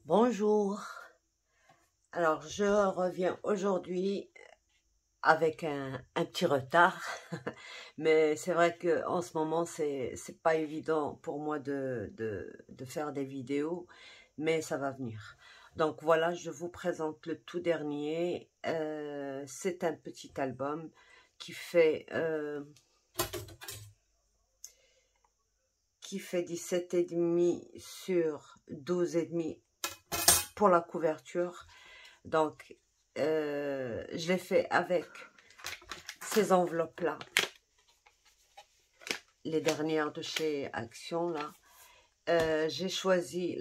Bonjour, alors je reviens aujourd'hui avec un petit retard, mais c'est vrai que en ce moment c'est pas évident pour moi de faire des vidéos, mais ça va venir. Donc voilà, je vous présente le tout dernier. C'est un petit album qui fait 17,5 sur 12,5 pour la couverture. Donc, je l'ai fait avec ces enveloppes-là, les dernières de chez Action, là. J'ai choisi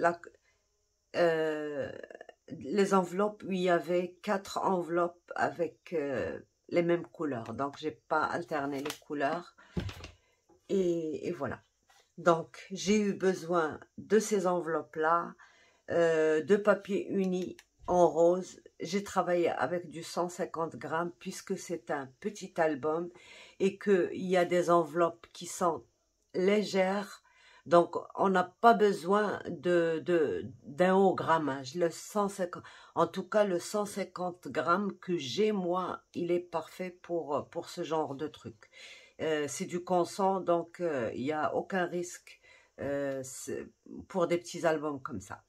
les enveloppes où il y avait 4 enveloppes avec les mêmes couleurs. Donc, j'ai pas alterné les couleurs. Et voilà. Donc, j'ai eu besoin de ces enveloppes-là, de papier uni en rose. J'ai travaillé avec du 150 grammes puisque c'est un petit album et qu'il y a des enveloppes qui sont légères. Donc, on n'a pas besoin d'un haut grammage. Le 150, en tout cas, le 150 grammes que j'ai, moi, il est parfait pour ce genre de truc. C'est du consent, donc il n'y a aucun risque pour des petits albums comme ça.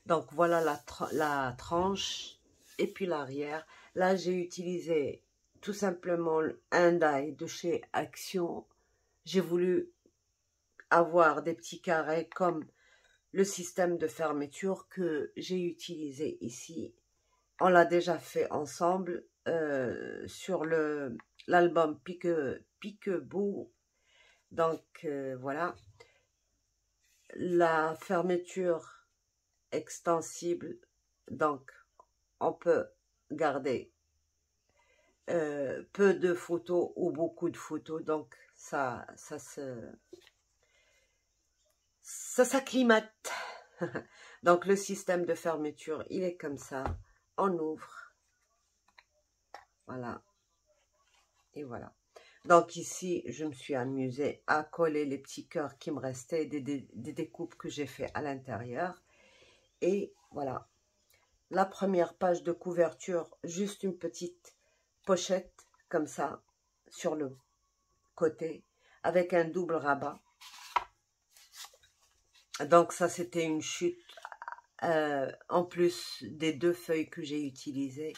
Donc voilà la tranche et puis l'arrière. Là, j'ai utilisé tout simplement un die de chez Action. J'ai voulu avoir des petits carrés comme le système de fermeture que j'ai utilisé ici. On l'a déjà fait ensemble sur l'album Peekaboo. Donc voilà. La fermeture extensible, donc on peut garder peu de photos ou beaucoup de photos, donc ça s'acclimate. Donc le système de fermeture, il est comme ça, on ouvre, voilà, et voilà. Donc ici, je me suis amusée à coller les petits cœurs qui me restaient, des découpes que j'ai fait à l'intérieur, et voilà. La première page de couverture, juste une petite pochette comme ça sur le côté avec un double rabat. Donc ça, c'était une chute en plus des 2 feuilles que j'ai utilisées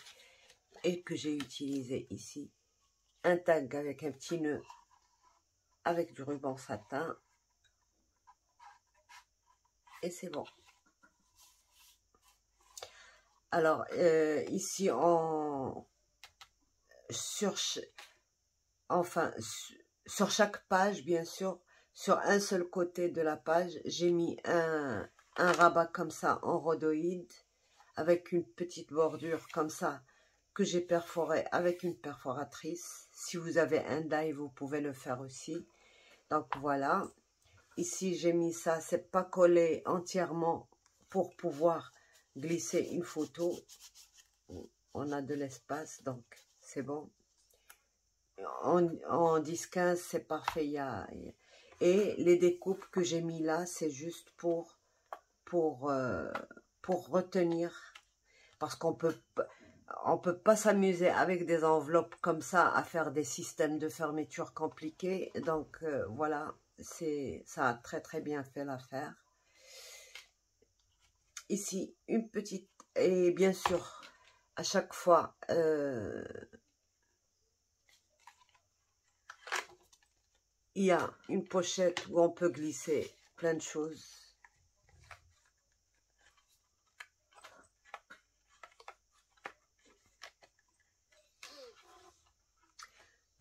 et que j'ai utilisé ici. Un tag avec un petit nœud avec du ruban satin et c'est bon. Alors ici sur chaque page, bien sûr, sur un seul côté de la page, j'ai mis un rabat comme ça en rhodoïde avec une petite bordure comme ça que j'ai perforé avec une perforatrice. Si vous avez un die, vous pouvez le faire aussi. Donc voilà. Ici, j'ai mis ça, c'est pas collé entièrement pour pouvoir glisser une photo. On a de l'espace, donc c'est bon. En 10-15, c'est parfait. Et les découpes que j'ai mis là, c'est juste pour retenir. Parce qu'on peut pas s'amuser avec des enveloppes comme ça à faire des systèmes de fermeture compliqués. Donc voilà, ça a très très bien fait l'affaire. Ici, une petite, et bien sûr, à chaque fois, il y a une pochette où on peut glisser plein de choses.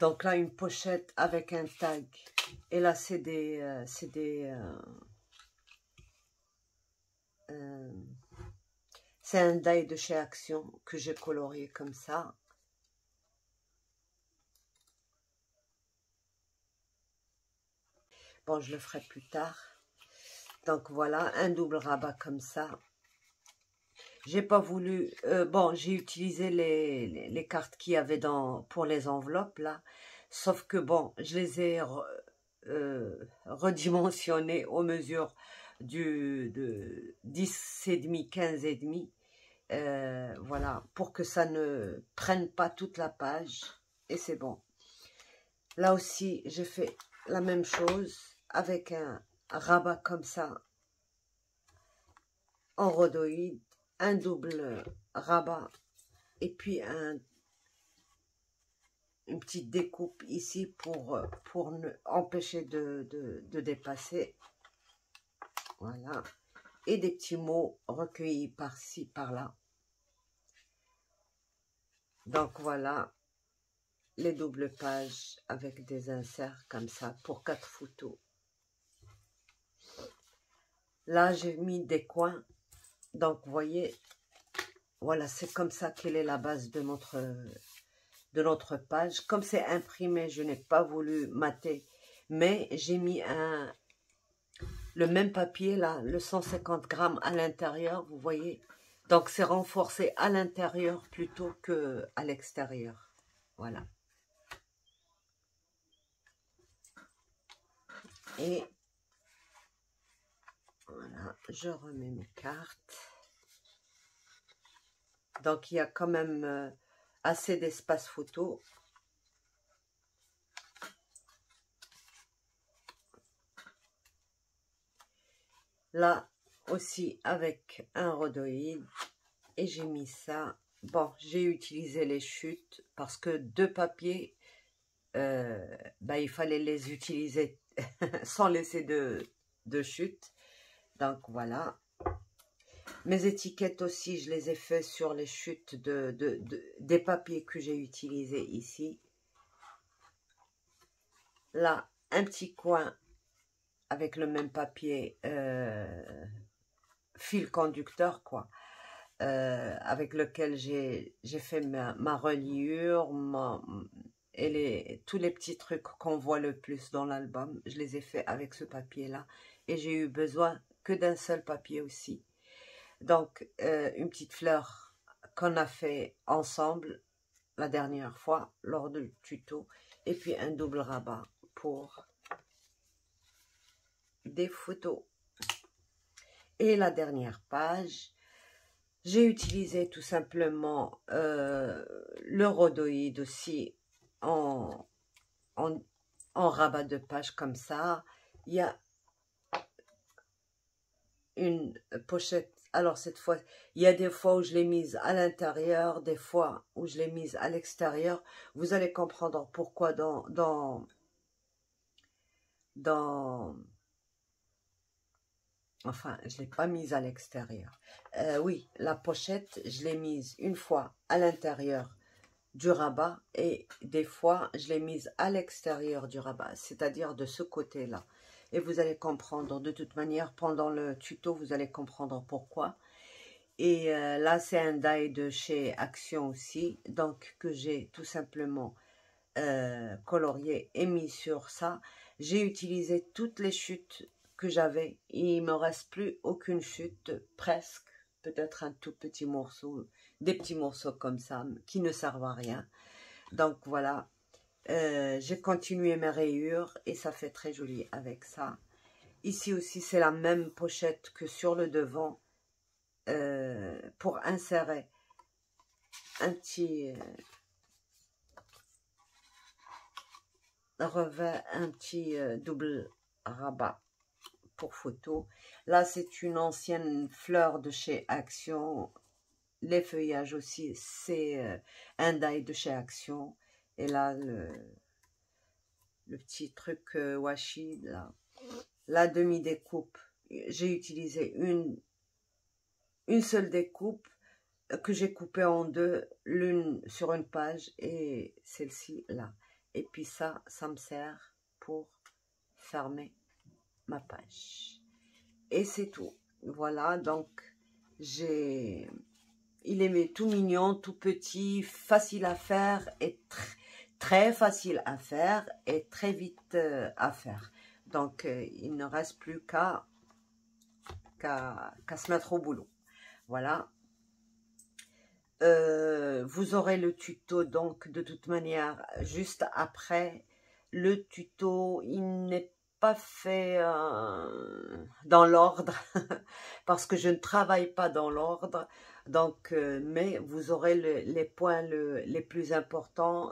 Donc là, une pochette avec un tag. Et là, c'est c'est un die de chez Action que j'ai colorié comme ça. Bon, je le ferai plus tard. Donc voilà, un double rabat comme ça. J'ai pas voulu... bon, j'ai utilisé les cartes qu'il y avait pour les enveloppes, là. Sauf que bon, je les ai redimensionnées aux mesures du 10,5, 15,5. Voilà, pour que ça ne prenne pas toute la page. Et c'est bon. Là aussi, j'ai fait la même chose avec un rabat comme ça, en rhodoïde, un double rabat, et puis une petite découpe ici pour empêcher de dépasser. Voilà. Et des petits mots recueillis par-ci, par-là. Donc voilà, les doubles pages avec des inserts comme ça pour 4 photos. Là, j'ai mis des coins. Donc, vous voyez, voilà, c'est comme ça qu'elle est la base de notre page. Comme c'est imprimé, je n'ai pas voulu mater, mais j'ai mis le même papier, là, le 150 grammes à l'intérieur, vous voyez. Donc, c'est renforcé à l'intérieur plutôt qu'à l'extérieur. Voilà. Et voilà, je remets mes cartes. Donc, il y a quand même assez d'espace photo. Là aussi, avec un rhodoïde. Et j'ai mis ça. Bon, j'ai utilisé les chutes parce que 2 papiers, il fallait les utiliser sans laisser de chute. Donc, voilà. Mes étiquettes aussi, je les ai fait sur les chutes des papiers que j'ai utilisés ici. Là, un petit coin avec le même papier fil conducteur, quoi. Avec lequel j'ai fait ma reliure, et tous les petits trucs qu'on voit le plus dans l'album, je les ai fait avec ce papier-là. Et j'ai eu besoin que d'un seul papier aussi. Donc, une petite fleur qu'on a fait ensemble la dernière fois lors du tuto. Et puis un double rabat pour des photos. Et la dernière page, j'ai utilisé tout simplement le rhodoïde aussi en rabat de page comme ça. Il y a une pochette. Alors cette fois, il y a des fois où je l'ai mise à l'intérieur, des fois où je l'ai mise à l'extérieur. Vous allez comprendre pourquoi enfin, je ne l'ai pas mise à l'extérieur. Oui, la pochette, je l'ai mise une fois à l'intérieur du rabat et des fois, je l'ai mise à l'extérieur du rabat, c'est-à-dire de ce côté-là. Et vous allez comprendre, de toute manière, pendant le tuto, vous allez comprendre pourquoi. Et là, c'est un die de chez Action aussi, donc que j'ai tout simplement colorié et mis sur ça. J'ai utilisé toutes les chutes que j'avais. Il me reste plus aucune chute, presque. Peut-être un tout petit morceau, des petits morceaux comme ça, qui ne servent à rien. Donc voilà, j'ai continué mes rayures et ça fait très joli avec ça. Ici aussi, c'est la même pochette que sur le devant pour insérer un petit revers, un petit double rabat pour photo. Là, c'est une ancienne fleur de chez Action. Les feuillages aussi, c'est un die de chez Action. Et là, le petit truc washi, là, la demi-découpe. J'ai utilisé une seule découpe que j'ai coupée en deux, l'une sur une page et celle-ci là. Et puis ça me sert pour fermer ma page. Et c'est tout. Voilà, donc il est tout mignon, tout petit, facile à faire et très facile à faire et très vite à faire. Donc il ne reste plus qu'à se mettre au boulot. Voilà. Vous aurez le tuto donc de toute manière juste après. Le tuto, il n'est pas fait dans l'ordre parce que je ne travaille pas dans l'ordre. Donc, mais vous aurez les points les plus importants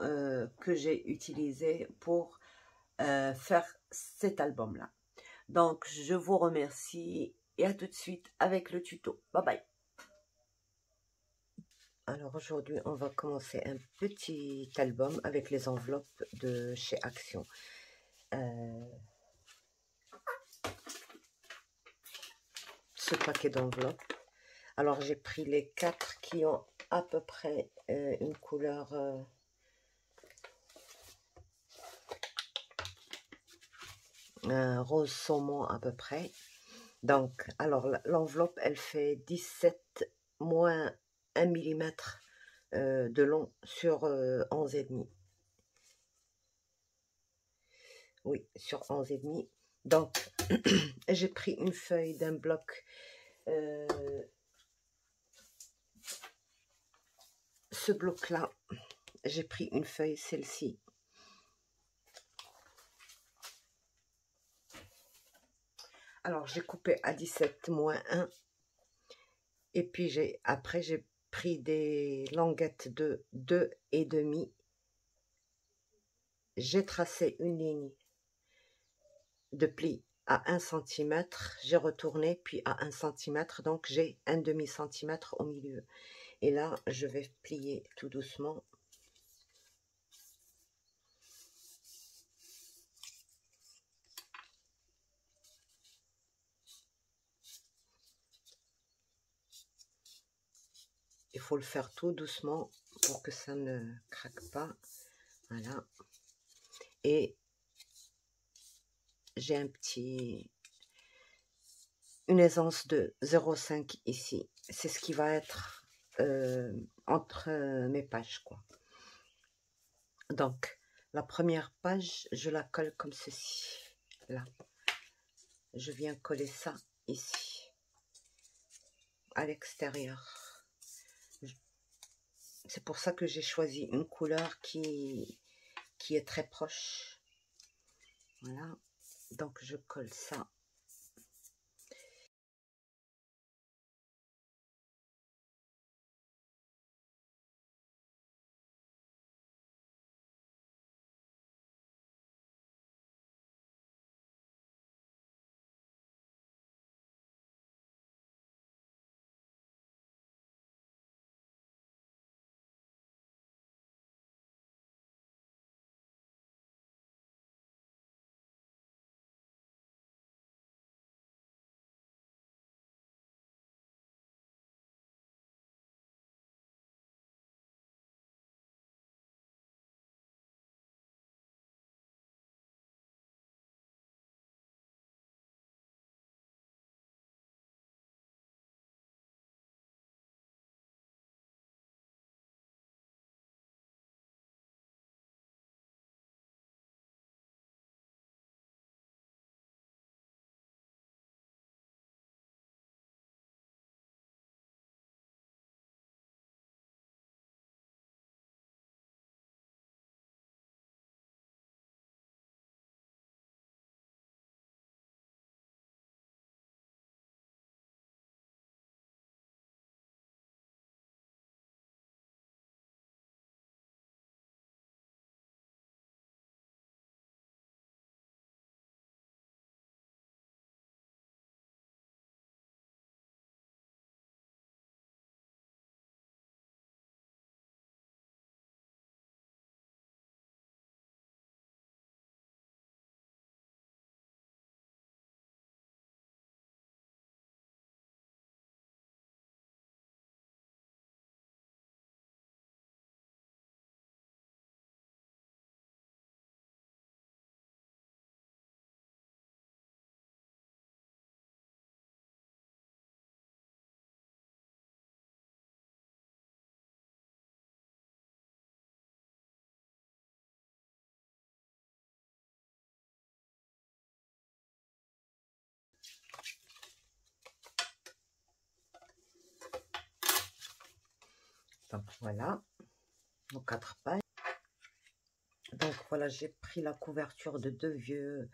que j'ai utilisés pour faire cet album-là. Donc, je vous remercie et à tout de suite avec le tuto. Bye bye. Alors aujourd'hui, on va commencer un petit album avec les enveloppes de chez Action. Ce paquet d'enveloppes. Alors j'ai pris les 4 qui ont à peu près une couleur un rose saumon à peu près. Donc, alors l'enveloppe, elle fait 17 moins 1 mm de long sur 11,5. Oui, sur 11,5. Donc, j'ai pris une feuille d'un bloc. Ce bloc-là, j'ai pris une feuille, celle-ci. Alors, j'ai coupé à 17 moins 1. Et puis, après, j'ai pris des languettes de 2,5. J'ai tracé une ligne de pli à 1 cm. J'ai retourné, puis à 1 cm. Donc, j'ai un demi-centimètre au milieu. Et là, je vais plier tout doucement. Il faut le faire tout doucement pour que ça ne craque pas. Voilà. Et j'ai une aisance de 0,5 ici. C'est ce qui va être entre mes pages, quoi. Donc, la première page, je la colle comme ceci. Là. Je viens coller ça ici, à l'extérieur. C'est pour ça que j'ai choisi une couleur qui est très proche. Voilà. Donc, je colle ça. Donc voilà, nos 4 pages. Donc voilà, j'ai pris la couverture de 2 vieux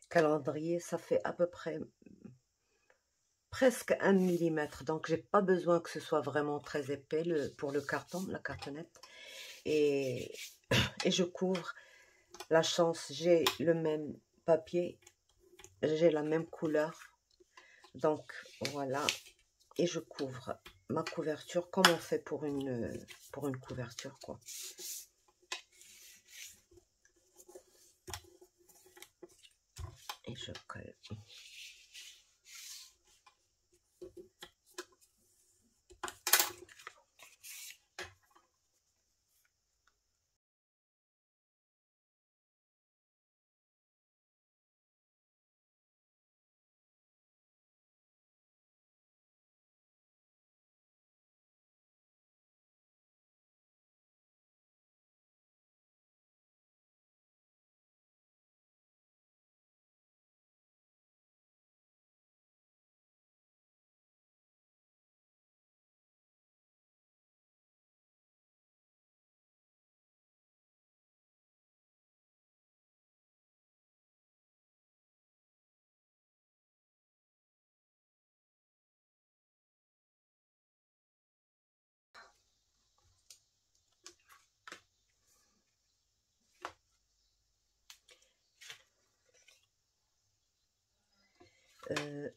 calendrier, ça fait à peu près presque 1 millimètre. Donc, j'ai pas besoin que ce soit vraiment très épais pour le carton, la cartonnette. Et je couvre. La chance, j'ai le même papier, j'ai la même couleur. Donc, voilà. Et je couvre ma couverture comme on fait pour une couverture, quoi. Et je colle.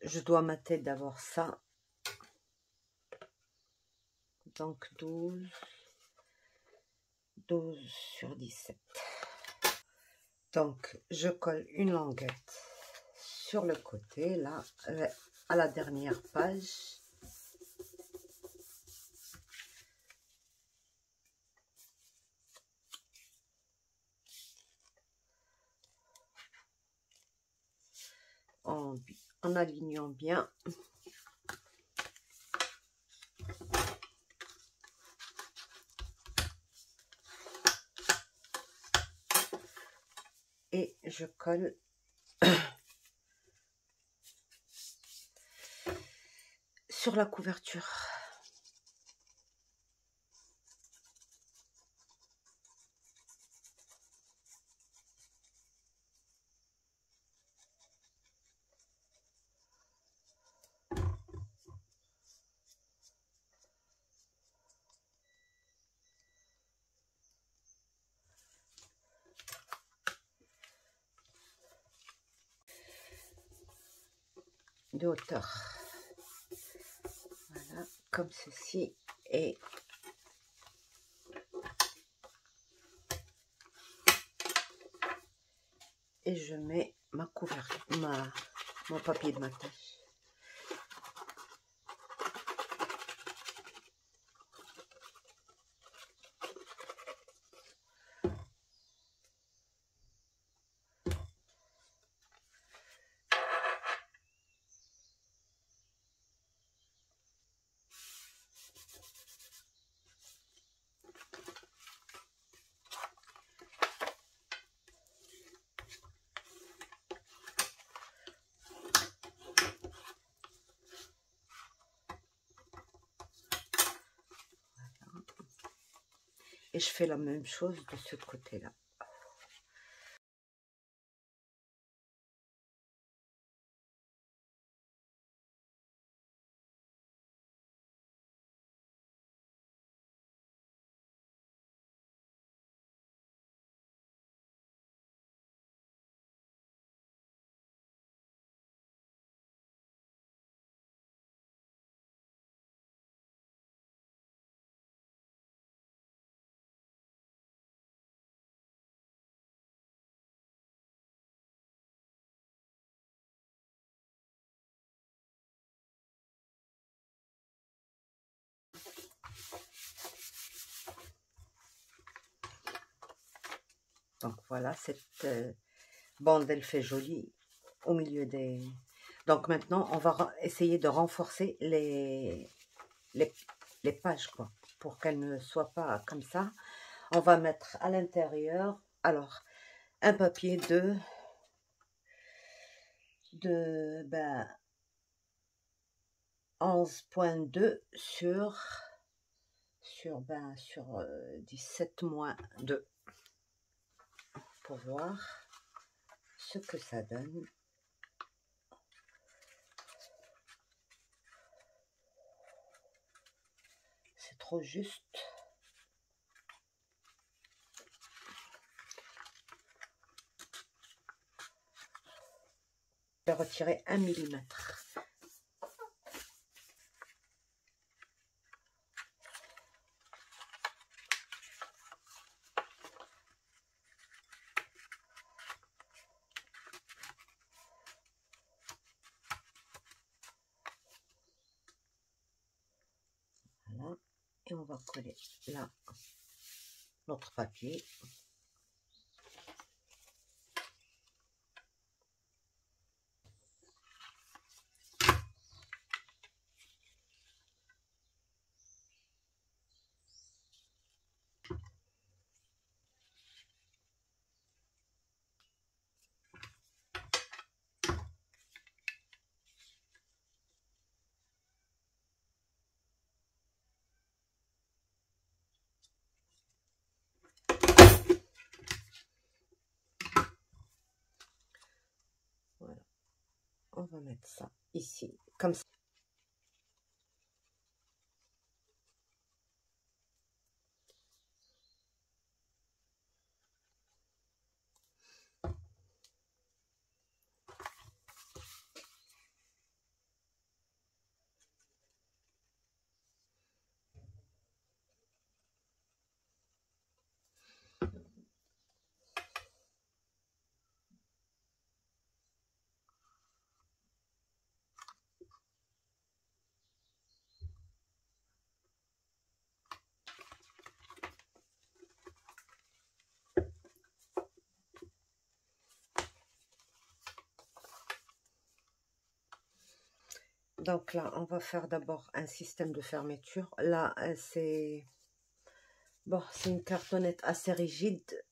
Je dois mater d'abord ça. Donc 12 sur 17. Donc je colle une languette sur le côté, là, à la dernière page. En alignant bien. Et je colle sur la couverture. De hauteur. Voilà, comme ceci. Et je mets ma couverture, mon papier de matage. Et je fais la même chose de ce côté-là. Donc voilà, cette bande, elle fait jolie au milieu des... Donc maintenant, on va essayer de renforcer les pages, quoi, pour qu'elles ne soient pas comme ça. On va mettre à l'intérieur, alors, un papier de 11,2 sur 17-2 pour voir ce que ça donne. trop juste. Je vais retirer 1 millimètre. Voilà. Et on va coller là notre papier. Voilà. On va mettre ça ici, comme ça. Donc là, on va faire d'abord un système de fermeture. Là, c'est bon, c'est une cartonnette assez rigide.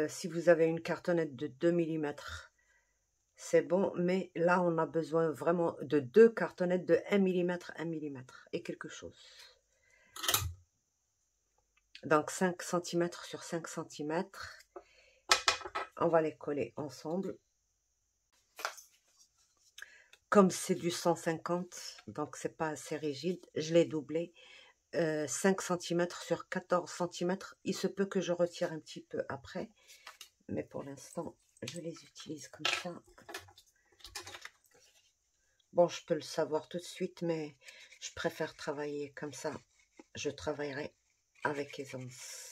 Si vous avez une cartonnette de 2 mm, c'est bon. Mais là, on a besoin vraiment de 2 cartonnettes de 1 mm, 1 mm et quelque chose. Donc 5 cm sur 5 cm. On va les coller ensemble. Comme c'est du 150, donc c'est pas assez rigide, je l'ai doublé. 5 cm sur 14 cm. Il se peut que je retire un petit peu après. Mais pour l'instant, je les utilise comme ça. Bon, je peux le savoir tout de suite, mais je préfère travailler comme ça. Je travaillerai avec aisance.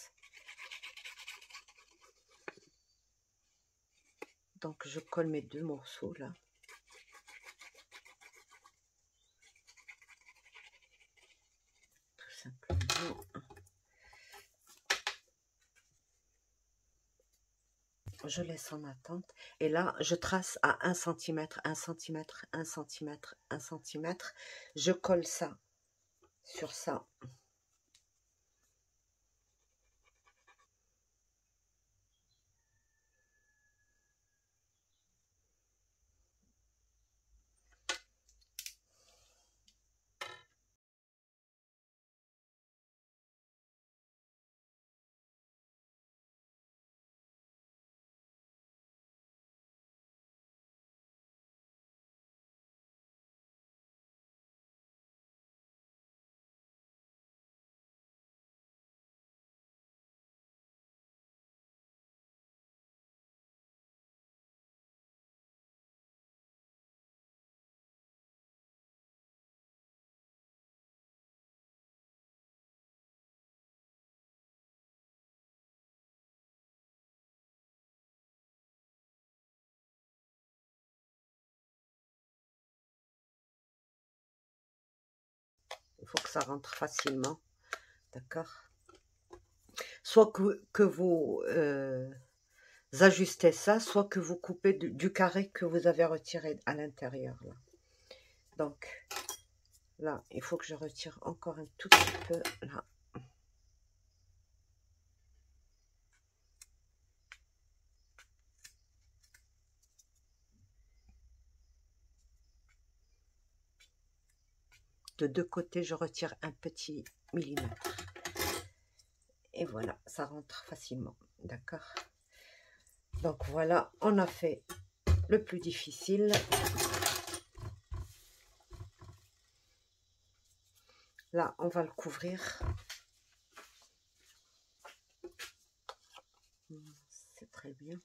Donc, je colle mes 2 morceaux là. Tout simplement. Je laisse en attente. Et là, je trace à 1 cm, 1 cm, 1 cm, 1 cm. Je colle ça sur ça. Il faut que ça rentre facilement. D'accord? Soit que vous ajustez ça, soit que vous coupez du carré que vous avez retiré à l'intérieur. Donc, là, il faut que je retire encore un tout petit peu. Là. De 2 côtés, je retire un petit millimètre. Et voilà, ça rentre facilement. D'accord? Donc voilà, on a fait le plus difficile. Là, on va le couvrir. C'est très bien.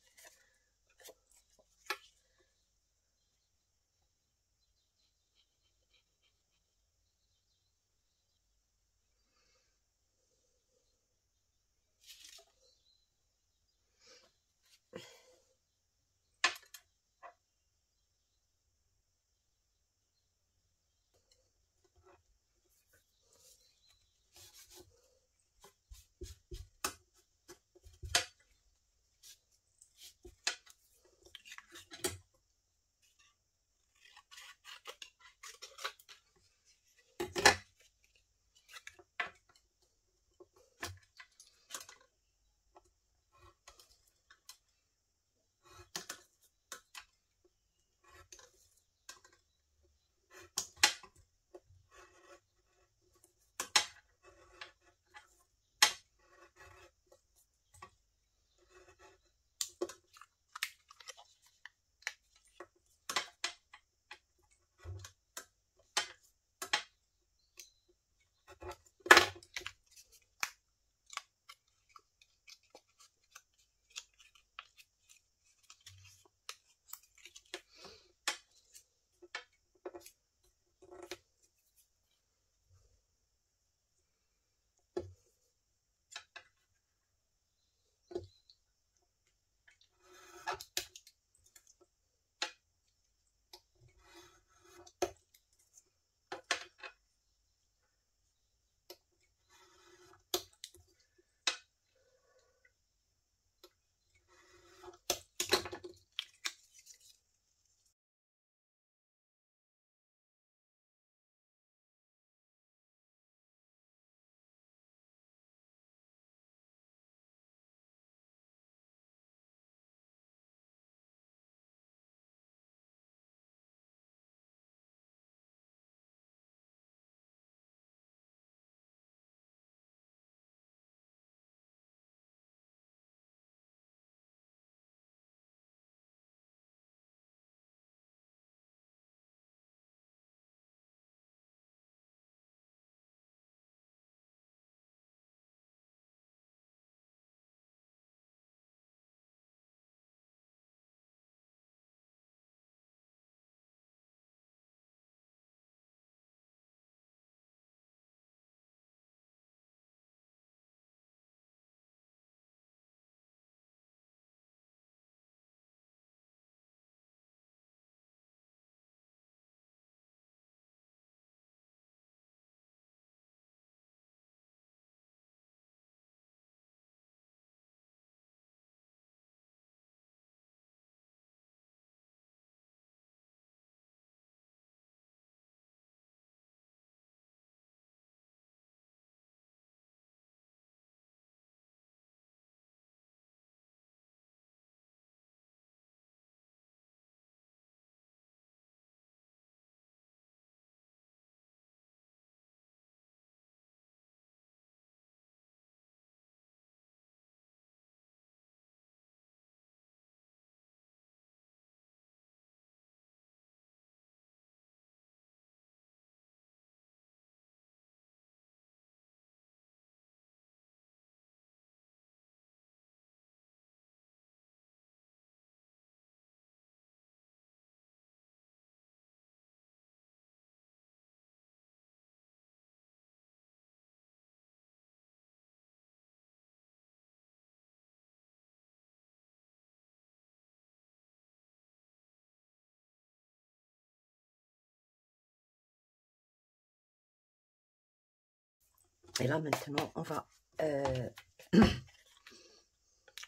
Et là, maintenant, on va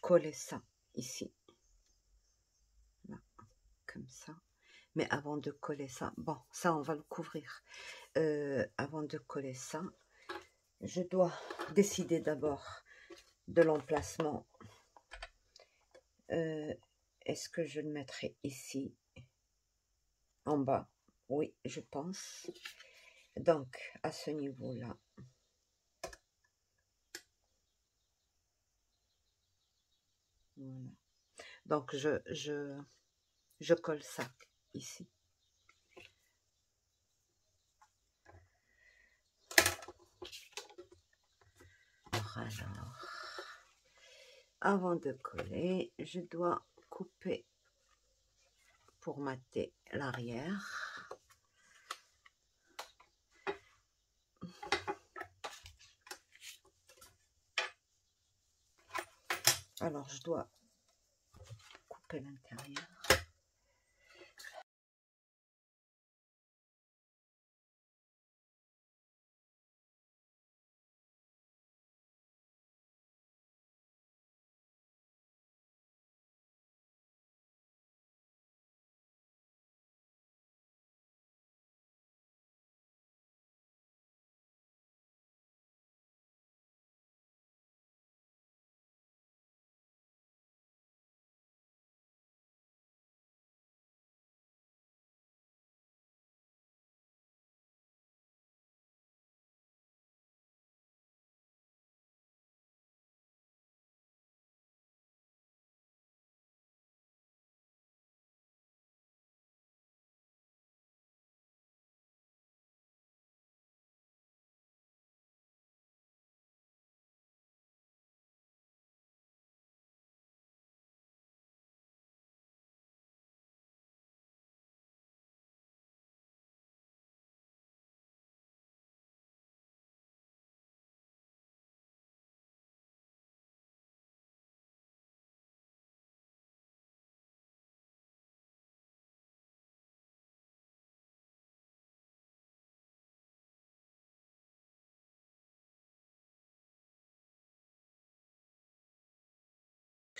coller ça ici. Là, comme ça. Mais avant de coller ça, bon, ça, on va le couvrir. Avant de coller ça, je dois décider d'abord de l'emplacement. Est-ce que je le mettrai ici, en bas? Oui, je pense. Donc, à ce niveau-là. Voilà. Donc, je colle ça ici. Alors, avant de coller, je dois couper pour mater l'arrière. Alors, je dois couper l'intérieur.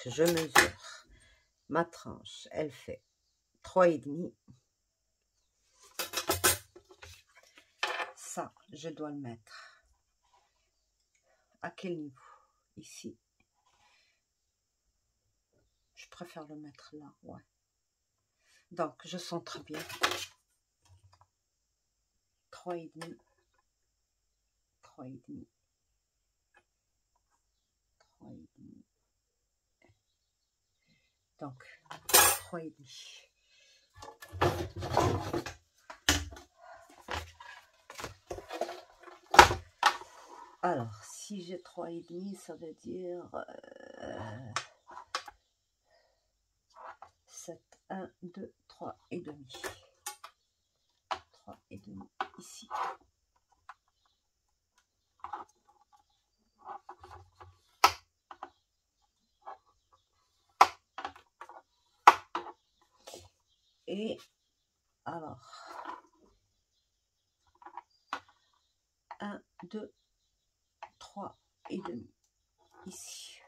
Je mesure ma tranche, elle fait 3,5. Ça, je dois le mettre à quel niveau? Ici. Je préfère le mettre là, ouais. Donc, je centre bien. 3,5. 3,5. 3,5. Donc, 3,5. Alors, si j'ai 3,5, ça veut dire 7, 1, 2, 3 et demi. 3 et demi ici. Et alors, 1, 2, 3 et demi ici.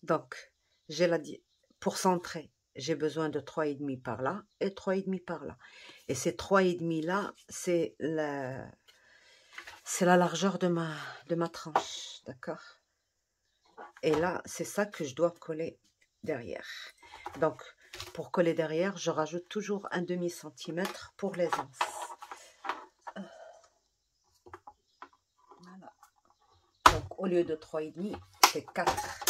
Donc, pour centrer, j'ai besoin de 3,5 par là et 3,5 par là. Et ces 3,5 là, c'est la largeur de ma tranche, d'accord? Et là, c'est ça que je dois coller derrière. Donc, pour coller derrière, je rajoute toujours un demi-centimètre pour les anses. Voilà. Donc, au lieu de 3,5, c'est 4.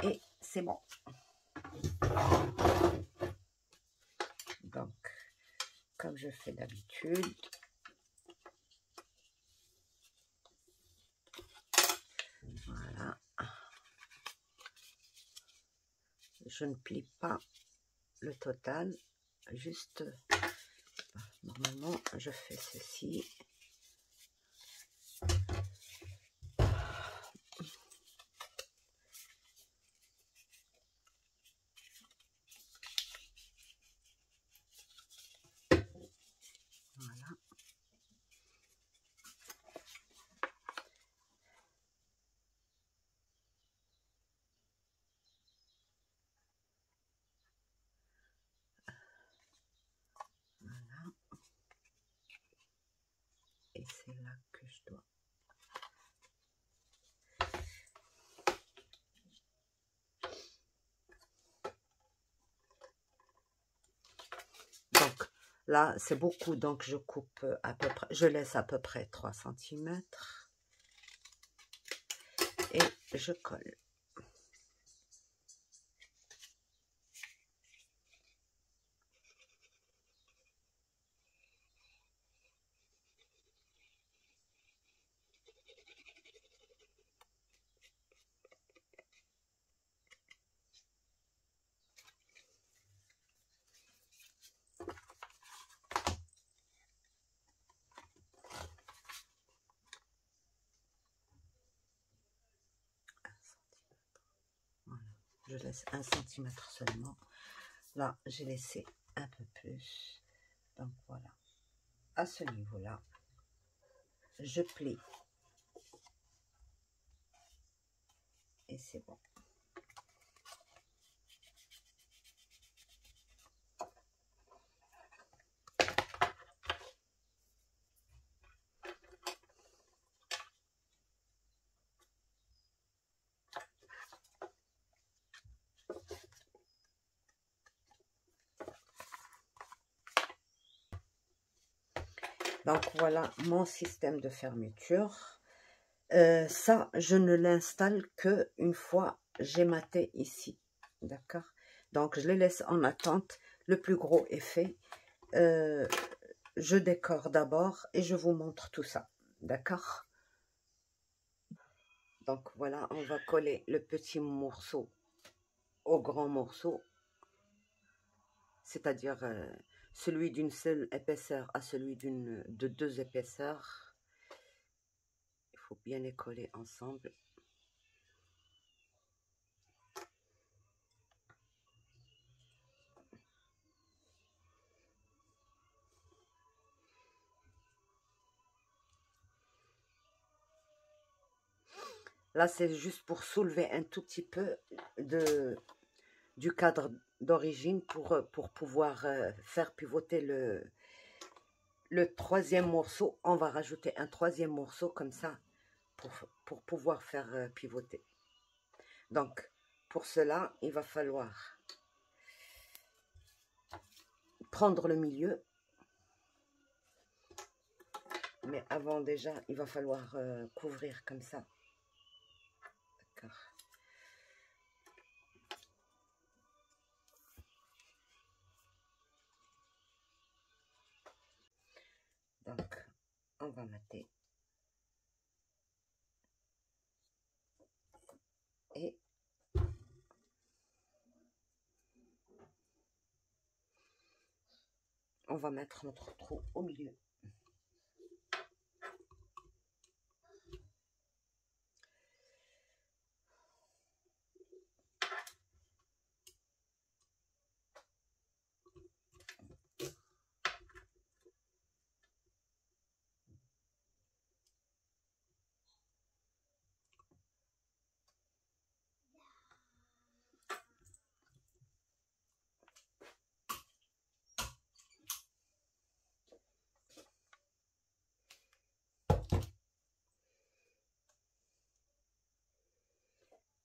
Et c'est bon. Donc, comme je fais d'habitude, voilà. Je ne plie pas le total, juste, normalement, je fais ceci. Voilà. Voilà. Et c'est là que je dois. Là, c'est beaucoup, donc je coupe à peu près, je laisse à peu près 3 centimètres et je colle. Voilà, je laisse 1 centimètre seulement. Là, j'ai laissé un peu plus. Donc voilà, à ce niveau-là, je plie. Et c'est bon. Donc voilà mon système de fermeture. Ça, je ne l'installe que une fois j'ai maté ici. D'accord? Donc je les laisse en attente. Le plus gros est fait. Je décore d'abord et je vous montre tout ça. D'accord? Donc voilà, on va coller le petit morceau au grand morceau. C'est-à-dire celui d'une seule épaisseur à celui de 2 épaisseurs. Il faut bien les coller ensemble. Là, c'est juste pour soulever un tout petit peu du cadre d'origine pour pouvoir faire pivoter le troisième morceau. On va rajouter un troisième morceau comme ça pour pouvoir faire pivoter. Donc, pour cela, il va falloir prendre le milieu. Mais avant déjà, il va falloir couvrir comme ça. D'accord. Donc, on va mater. Et on va mettre notre trou au milieu.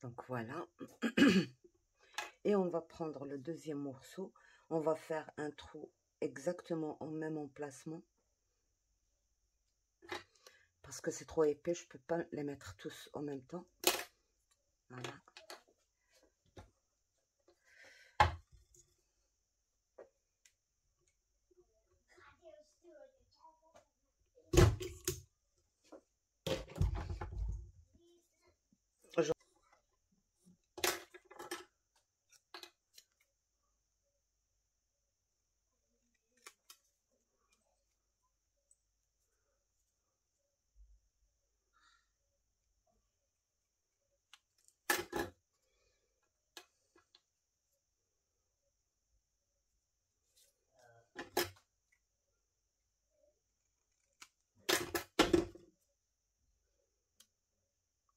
Donc voilà. Et on va prendre le deuxième morceau. On va faire un trou exactement au même emplacement. Parce que c'est trop épais, je ne peux pas les mettre tous en même temps. Voilà.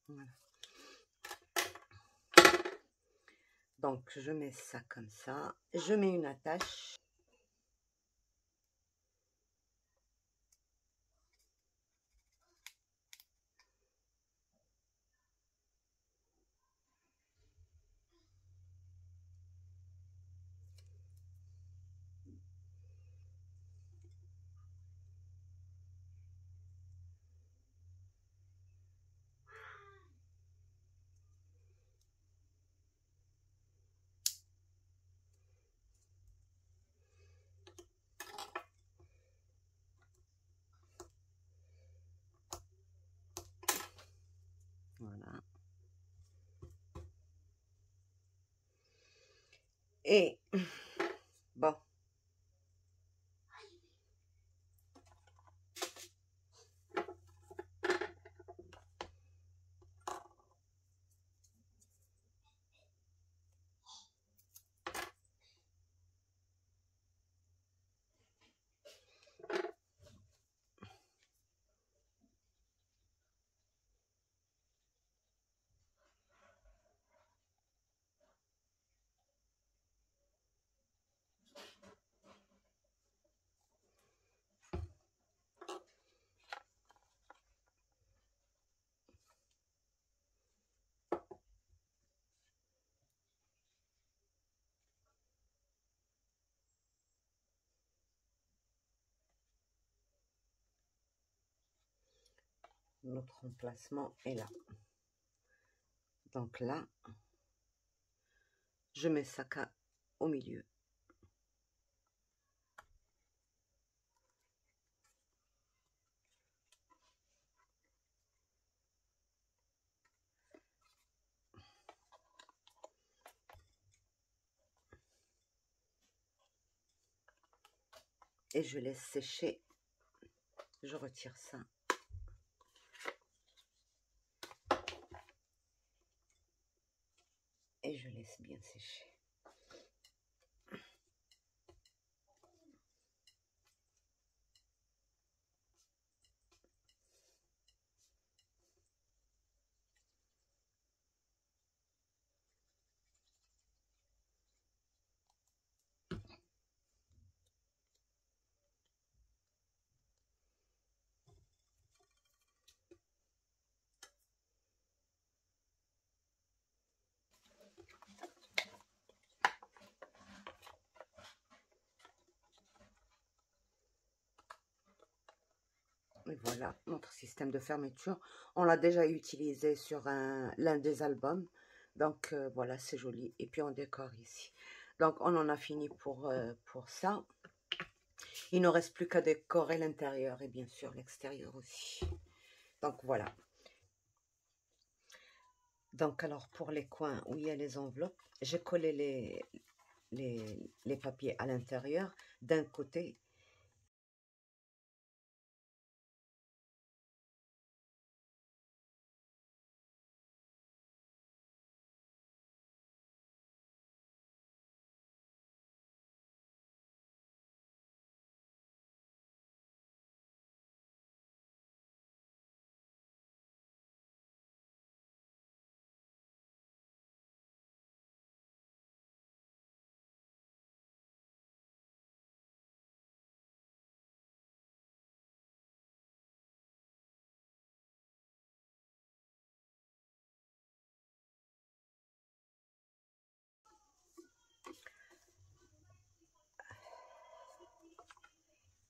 Voilà. Donc, je mets ça comme ça. Je mets une attache. Et bon, notre emplacement est là. Donc là, je mets ça au milieu. Et je laisse sécher. Je retire ça. Et je laisse bien sécher. Et voilà notre système de fermeture. On l'a déjà utilisé sur l'un des albums. Donc voilà, c'est joli. Et puis on décore ici. Donc on en a fini pour ça. Il ne reste plus qu'à décorer l'intérieur et bien sûr l'extérieur aussi. Donc voilà. Donc alors pour les coins où il y a les enveloppes, j'ai collé les papiers à l'intérieur d'un côté.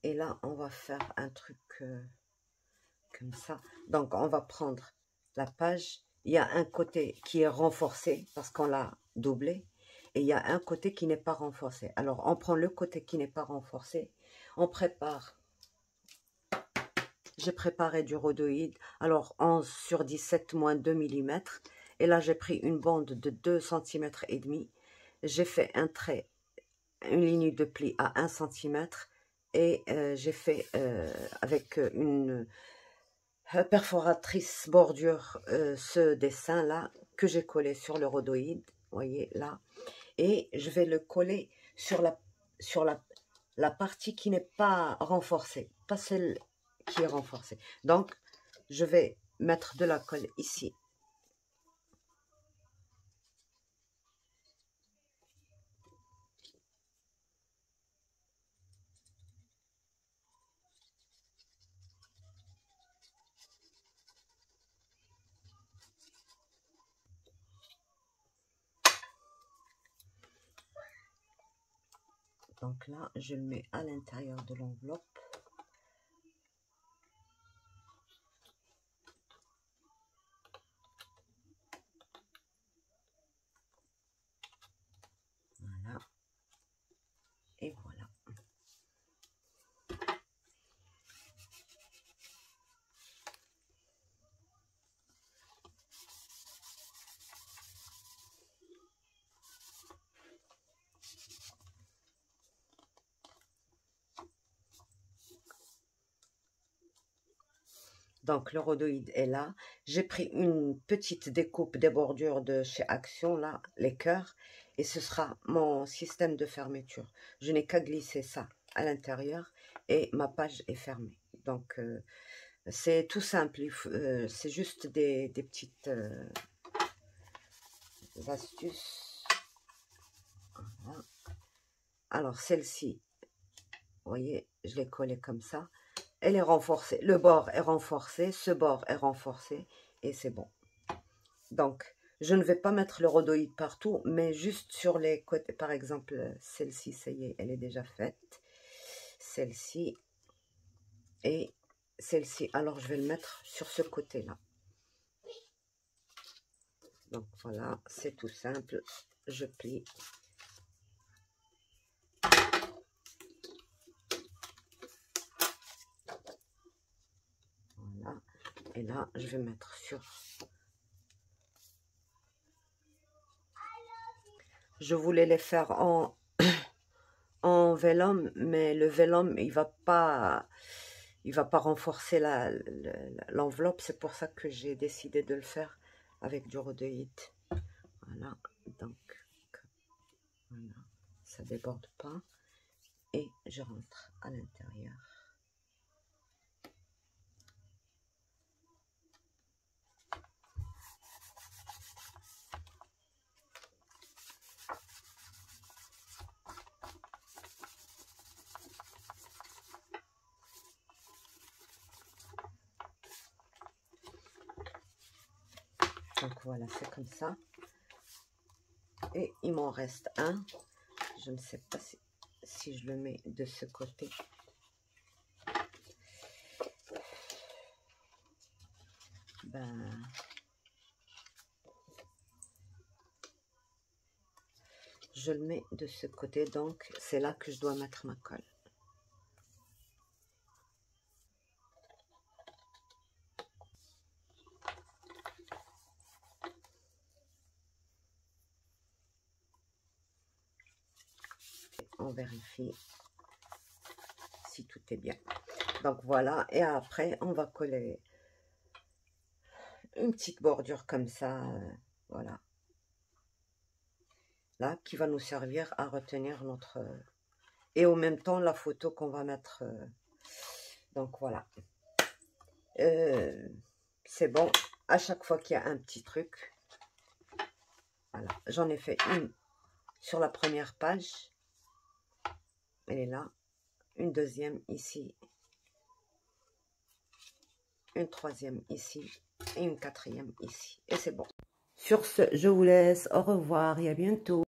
Et là, on va faire un truc comme ça. Donc, on va prendre la page. Il y a un côté qui est renforcé parce qu'on l'a doublé. Et il y a un côté qui n'est pas renforcé. Alors, on prend le côté qui n'est pas renforcé. On prépare. J'ai préparé du rhodoïde. Alors, 11 sur 17 moins 2 mm. Et là, j'ai pris une bande de 2 cm et demi. J'ai fait un trait, une ligne de pli à 1 cm. Et j'ai fait avec une perforatrice bordure ce dessin là que j'ai collé sur le rhodoïde, voyez là, et je vais le coller sur la partie qui n'est pas renforcée, pas celle qui est renforcée. Donc je vais mettre de la colle ici. Donc là, je le mets à l'intérieur de l'enveloppe. Voilà. Et voilà. Donc, le rhodoïde est là. J'ai pris une petite découpe des bordures de chez Action, là, les cœurs. Et ce sera mon système de fermeture. Je n'ai qu'à glisser ça à l'intérieur et ma page est fermée. Donc, c'est tout simple. C'est juste des petites astuces. Voilà. Alors, celle-ci, vous voyez, je l'ai collée comme ça. Elle est renforcée. Le bord est renforcé. Ce bord est renforcé. Et c'est bon. Donc, je ne vais pas mettre le rhodoïde partout, mais juste sur les côtés. Par exemple, celle-ci, ça y est, elle est déjà faite. Celle-ci et celle-ci. Alors, je vais le mettre sur ce côté-là. Donc, voilà, c'est tout simple. Je plie. Voilà. Et là, je vais mettre sur... Je voulais les faire en vélum, mais le vélum, il va pas renforcer l'enveloppe. C'est pour ça que j'ai décidé de le faire avec du rhodoïde. Voilà, donc, voilà, ça déborde pas. Et je rentre à l'intérieur. Donc voilà, c'est comme ça. Et il m'en reste un. Je ne sais pas si je le mets de ce côté. Ben, je le mets de ce côté, donc c'est là que je dois mettre ma colle. On vérifie si tout est bien. Donc voilà, et après on va coller une petite bordure comme ça, voilà. Là, qui va nous servir à retenir notre... et au même temps, la photo qu'on va mettre... donc voilà. C'est bon. À chaque fois qu'il y a un petit truc, voilà. J'en ai fait une sur la première page. Elle est là. Une deuxième ici. Une troisième ici. Et une quatrième ici. Et c'est bon. Sur ce, je vous laisse. Au revoir et à bientôt.